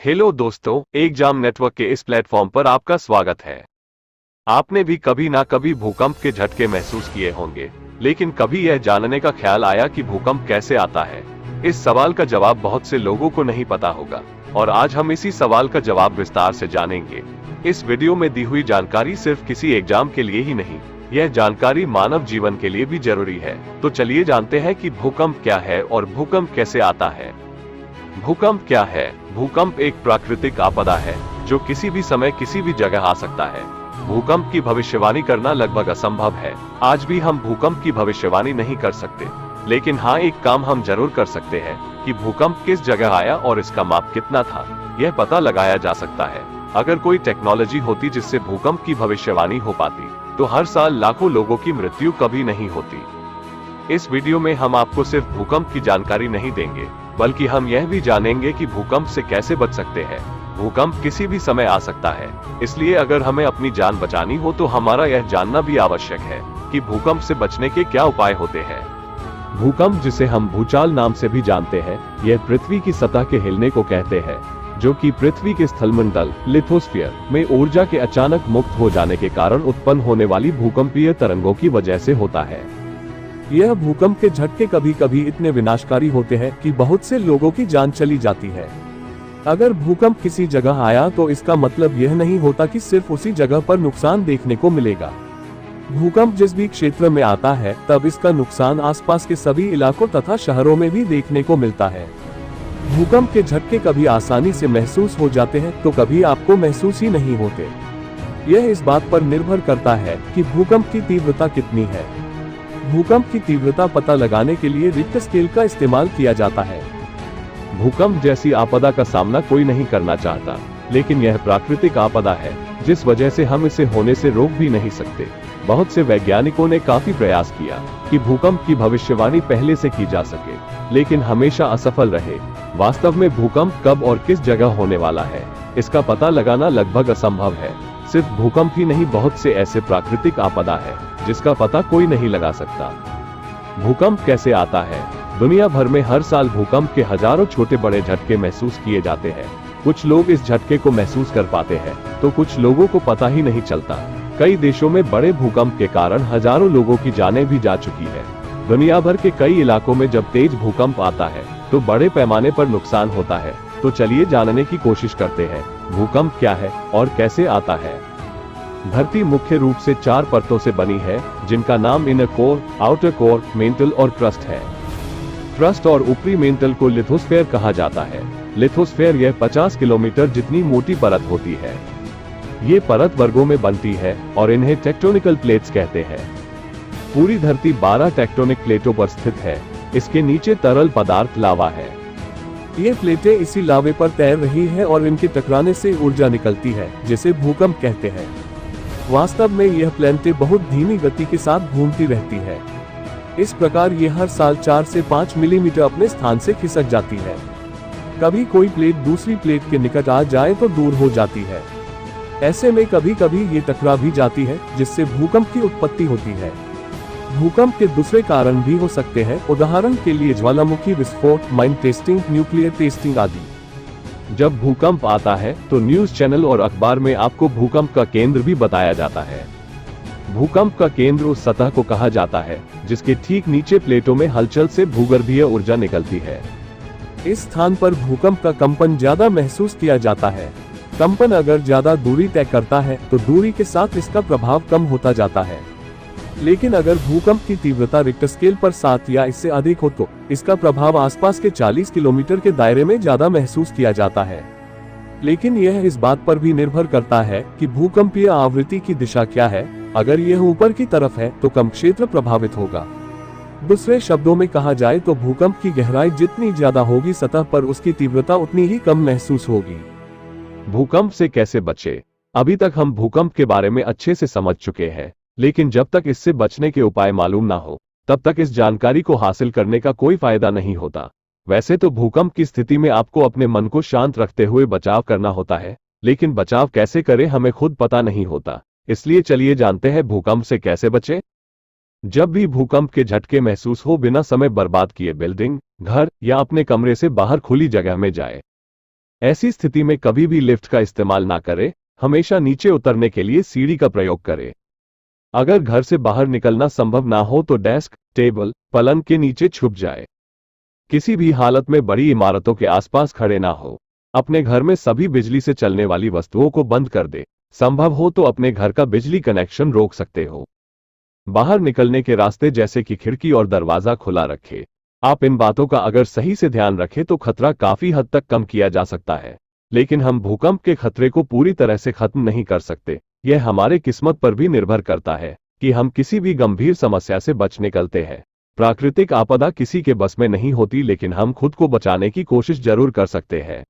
Hello दोस्तों, exam network के इस प्लेटफॉर्म पर आपका स्वागत है। आपने भी कभी ना कभी भूकंप के झटके महसूस किए होंगे, लेकिन कभी यह जानने का ख्याल आया कि भूकंप कैसे आता है? इस सवाल का जवाब बहुत से लोगों को नहीं पता होगा और आज हम इसी सवाल का जवाब विस्तार से जानेंगे। इस वीडियो में दी हुई जानकारी सिर्फ किसी एग्जाम के लिए ही नहीं, यह जानकारी मानव जीवन के लिए भी जरूरी है। तो चलिए जानते हैं कि भूकंप क्या है और भूकंप कैसे आता है। भूकंप क्या है? भूकंप एक प्राकृतिक आपदा है जो किसी भी समय किसी भी जगह आ सकता है। भूकंप की भविष्यवाणी करना लगभग असंभव है। आज भी हम भूकंप की भविष्यवाणी नहीं कर सकते, लेकिन हाँ, एक काम हम जरूर कर सकते हैं कि भूकंप किस जगह आया और इसका माप कितना था, यह पता लगाया जा सकता है। अगर कोई टेक्नोलॉजी होती जिससे भूकंप की भविष्यवाणी हो पाती, तो हर साल लाखों लोगों की मृत्यु कभी नहीं होती। इस वीडियो में हम आपको सिर्फ भूकंप की जानकारी नहीं देंगे, बल्कि हम यह भी जानेंगे कि भूकंप से कैसे बच सकते हैं। भूकंप किसी भी समय आ सकता है, इसलिए अगर हमें अपनी जान बचानी हो तो हमारा यह जानना भी आवश्यक है कि भूकंप से बचने के क्या उपाय होते हैं। भूकंप, जिसे हम भूचाल नाम से भी जानते हैं, यह पृथ्वी की सतह के हिलने को कहते हैं, जो कि पृथ्वी के स्थलमंडल लिथोस्फीयर में ऊर्जा के अचानक मुक्त हो जाने के कारण उत्पन्न होने वाली भूकंपीय तरंगों की वजह से होता है। यह भूकंप के झटके कभी कभी इतने विनाशकारी होते हैं कि बहुत से लोगों की जान चली जाती है। अगर भूकंप किसी जगह आया तो इसका मतलब यह नहीं होता कि सिर्फ उसी जगह पर नुकसान देखने को मिलेगा। भूकंप जिस भी क्षेत्र में आता है, तब इसका नुकसान आसपास के सभी इलाकों तथा शहरों में भी देखने को मिलता है। भूकंप के झटके कभी आसानी से महसूस हो जाते हैं तो कभी आपको महसूस ही नहीं होते। यह इस बात पर निर्भर करता है कि भूकंप की तीव्रता कितनी है। भूकंप की तीव्रता पता लगाने के लिए रिक्टर स्केल का इस्तेमाल किया जाता है। भूकंप जैसी आपदा का सामना कोई नहीं करना चाहता, लेकिन यह प्राकृतिक आपदा है जिस वजह से हम इसे होने से रोक भी नहीं सकते। बहुत से वैज्ञानिकों ने काफी प्रयास किया कि भूकंप की भविष्यवाणी पहले से की जा सके, लेकिन हमेशा असफल रहे। वास्तव में भूकंप कब और किस जगह होने वाला है, इसका पता लगाना लगभग असंभव है। सिर्फ भूकंप ही नहीं, बहुत से ऐसे प्राकृतिक आपदा है जिसका पता कोई नहीं लगा सकता। भूकंप कैसे आता है? दुनिया भर में हर साल भूकंप के हजारों छोटे बड़े झटके महसूस किए जाते हैं। कुछ लोग इस झटके को महसूस कर पाते हैं तो कुछ लोगों को पता ही नहीं चलता। कई देशों में बड़े भूकंप के कारण हजारों लोगों की जानें भी जा चुकी है। दुनिया भर के कई इलाकों में जब तेज भूकंप आता है तो बड़े पैमाने पर नुकसान होता है। तो चलिए जानने की कोशिश करते हैं, भूकंप क्या है और कैसे आता है। धरती मुख्य रूप से 4 परतों से बनी है, जिनका नाम inner core, outer core, mental और क्रस्ट है। क्रस्ट और ऊपरी मेंटल को लिथोस्फीयर कहा जाता है। लिथोस्फीयर यह 50 किलोमीटर जितनी मोटी परत होती है। ये परत वर्गों में बनती है और इन्हें टेक्टोनिकल प्लेट्स कहते हैं। पूरी धरती 12 टेक्टोनिक प्लेटों पर स्थित है। इसके नीचे तरल पदार्थ लावा है। ये प्लेटें इसी लावे पर तैर रही है और इनके टकराने से ऊर्जा निकलती है, जिसे भूकंप कहते हैं। वास्तव में यह प्लेटें बहुत धीमी गति के साथ घूमती रहती है। इस प्रकार ये हर साल 4 से 5 मिलीमीटर अपने स्थान से खिसक जाती है। कभी कोई प्लेट दूसरी प्लेट के निकट आ जाए तो दूर हो जाती है। ऐसे में कभी कभी ये टकरा भी जाती है, जिससे भूकंप की उत्पत्ति होती है। भूकंप के दूसरे कारण भी हो सकते हैं, उदाहरण के लिए ज्वालामुखी विस्फोट, माइन टेस्टिंग, न्यूक्लियर टेस्टिंग आदि। जब भूकंप आता है तो न्यूज चैनल और अखबार में आपको भूकंप का केंद्र भी बताया जाता है। भूकंप का केंद्र उस सतह को कहा जाता है जिसके ठीक नीचे प्लेटों में हलचल से भूगर्भीय ऊर्जा निकलती है। इस स्थान पर भूकंप का कंपन ज्यादा महसूस किया जाता है। कंपन अगर ज्यादा दूरी तय करता है तो दूरी के साथ इसका प्रभाव कम होता जाता है। लेकिन अगर भूकंप की तीव्रता रिक्टर स्केल पर 7 या इससे अधिक हो तो इसका प्रभाव आसपास के 40 किलोमीटर के दायरे में ज्यादा महसूस किया जाता है। लेकिन यह इस बात पर भी निर्भर करता है कि भूकंपीय आवृत्ति की दिशा क्या है। अगर यह ऊपर की तरफ है तो कम क्षेत्र प्रभावित होगा। दूसरे शब्दों में कहा जाए तो भूकंप की गहराई जितनी ज्यादा होगी, सतह पर उसकी तीव्रता उतनी ही कम महसूस होगी। भूकंप से कैसे बचे? अभी तक हम भूकंप के बारे में अच्छे से समझ चुके हैं, लेकिन जब तक इससे बचने के उपाय मालूम ना हो, तब तक इस जानकारी को हासिल करने का कोई फायदा नहीं होता। वैसे तो भूकंप की स्थिति में आपको अपने मन को शांत रखते हुए बचाव करना होता है, लेकिन बचाव कैसे करें हमें खुद पता नहीं होता। इसलिए चलिए जानते हैं भूकंप से कैसे बचें। जब भी भूकंप के झटके महसूस हो, बिना समय बर्बाद किए बिल्डिंग, घर या अपने कमरे से बाहर खुली जगह में जाए। ऐसी स्थिति में कभी भी लिफ्ट का इस्तेमाल ना करें, हमेशा नीचे उतरने के लिए सीढ़ी का प्रयोग करें। अगर घर से बाहर निकलना संभव ना हो तो डेस्क, टेबल, पलंग के नीचे छुप जाए। किसी भी हालत में बड़ी इमारतों के आसपास खड़े ना हो। अपने घर में सभी बिजली से चलने वाली वस्तुओं को बंद कर दे। संभव हो तो अपने घर का बिजली कनेक्शन रोक सकते हो। बाहर निकलने के रास्ते जैसे कि खिड़की और दरवाजा खुला रखें। आप इन बातों का अगर सही से ध्यान रखें तो खतरा काफी हद तक कम किया जा सकता है। लेकिन हम भूकंप के खतरे को पूरी तरह से खत्म नहीं कर सकते। यह हमारे किस्मत पर भी निर्भर करता है कि हम किसी भी गंभीर समस्या से बच निकलते हैं। प्राकृतिक आपदा किसी के बस में नहीं होती, लेकिन हम खुद को बचाने की कोशिश जरूर कर सकते हैं।